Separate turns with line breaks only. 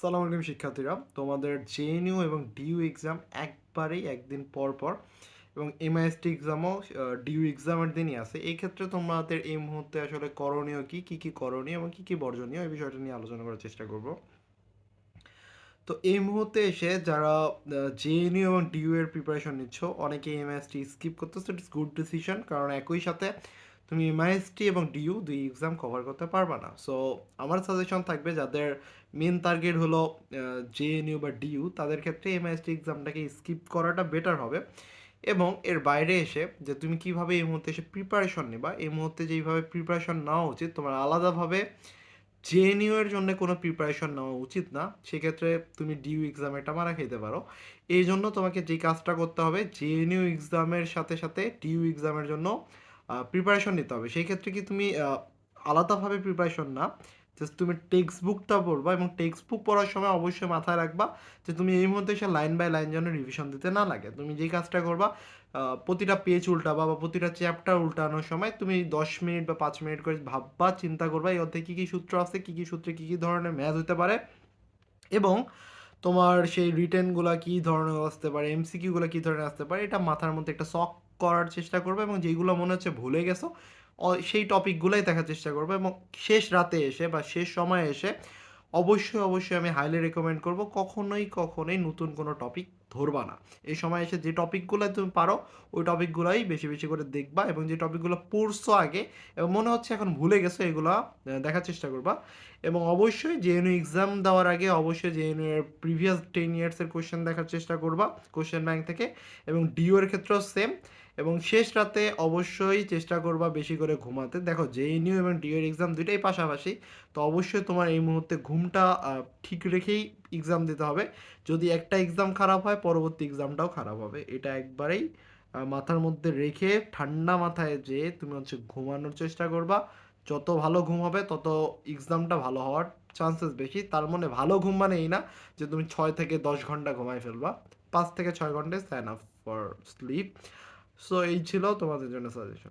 আসসালামু আলাইকুম শিক্ষার্থীরা, তোমাদের জেএনইউ এবং ডিইউ এক্সাম একবারেই একদিন পর পর এবং এমআইএসটি এক্সামও ডিইউ এক্সামের দিনই আছে। এই ক্ষেত্রে তোমাদের এই মুহূর্তে আসলে করণীয় কী করণীয় এবং কী বর্জনীয় এই বিষয়টা নিয়ে আলোচনা করার চেষ্টা করব। তো এই মুহূর্তে এসে যারা জেএনইউ এবং ডিইউ এর প্রিপারেশন নিচ্ছ, অনেকে এমআইএসটি স্কিপ করতেছো। ইটস গুড ডিসিশন, কারণ একই সাথে তুমি এমআইএসটি এবং ডিইউ দুই এক্সাম কভার করতে পারবা না। সো আমার সাজেশন থাকবে যাদের মেন টার্গেট হলো জেএনইউ বা ডিইউ, তাদের ক্ষেত্রে এমআইএসটি এক্সামটাকে স্কিপ করাটা বেটার হবে। এবং এর বাইরে এসে যে তুমি কিভাবে এই মুহূর্তে এসে প্রিপারেশন নেবা, এই মুহূর্তে যেইভাবে প্রিপারেশন নেওয়া উচিত, তোমার আলাদাভাবে জেএনইউ এর জন্য কোনো প্রিপারেশন নেওয়া উচিত না। সেক্ষেত্রে তুমি ডিইউ এক্সামে এটা মারা খেতে পারো। এই জন্য তোমাকে যে কাজটা করতে হবে, জেএনইউ এক্সামের সাথে সাথে ডিইউ এক্সামের জন্য প্রিপারেশন নিতে হবে। সেই ক্ষেত্রে কি তুমি আলাদাভাবে প্রিপারেশন না, জাস্ট তুমি টেক্সট বুকটা পড়বা এবং টেক্সট বুক পড়ার সময় অবশ্যই মাথায় রাখবা যে তুমি এই মুহূর্তে এসে লাইন বাই লাইন যেন রিভিশন দিতে না লাগে। তুমি যেই কাজটা করবা, প্রতিটা পেজ উল্টাবা বা প্রতিটা চ্যাপ্টার উল্টানোর সময় তুমি 10 মিনিট বা 5 মিনিট করে ভাববা, চিন্তা করবা এই অধ্যায়ে কী কী সূত্র আছে, কী কী সূত্রে কী কী ধরনের ম্যাথ হতে পারে, এবং তোমার সেই রিটেনগুলো কী ধরনের আসতে পারে, এমসিকিউগুলো কী ধরনের আসতে পারে, এটা মাথার মধ্যে একটা শখ করার চেষ্টা করবে। এবং যেইগুলো মনে হচ্ছে ভুলে গেছো, সেই টপিকগুলোই দেখার চেষ্টা করবে। এবং শেষ রাতে এসে বা শেষ সময়ে এসে অবশ্যই আমি হাইলি রেকমেন্ড করব, কখনোই নতুন কোনো টপিক ধরবা না। এই সময় এসে যে টপিকগুলো তুমি পারো ওই টপিকগুলোই বেশি বেশি করে দেখবা, এবং যে টপিকগুলো পড়ছো আগে এবং মনে হচ্ছে এখন ভুলে গেছো, এগুলো দেখার চেষ্টা করবা। এবং অবশ্যই জেএনইউ এক্সাম দেওয়ার আগে অবশ্যই জেএনইউ এর প্রিভিয়াস 10 ইয়ার্সের কোশ্চেন দেখার চেষ্টা করবা কোশ্চেন ব্যাংক থেকে। এবং ডিইউ এর ক্ষেত্রেও সেম। এবং শেষ রাতে অবশ্যই চেষ্টা করবা বেশি করে ঘুমাতে। দেখো, জেএনইউ এবং ডিইউ এর এক্সাম দুইটাই পাশাপাশি, তো অবশ্যই তোমার এই মুহূর্তে ঘুমটা ঠিক রেখেই এক্সাম দিতে হবে। যদি একটা এক্সাম খারাপ হয়, পরবর্তী এক্সামটাও খারাপ হবে। এটা একবারেই মাথার মধ্যে রেখে ঠান্ডা মাথায় যে তুমি ঘুমানোর চেষ্টা করবা। যত ভালো ঘুম হবে তত এক্সামটা ভালো হওয়ার চান্সেস বেশি। তার মানে ভালো ঘুম মানে এই না যে তুমি 6 থেকে 10 ঘন্টা ঘুমায় ফেলবা। 5 থেকে 6 ঘন্টা is enough for sleep. So এই ছিল তোমাদের জন্য সাজেশন।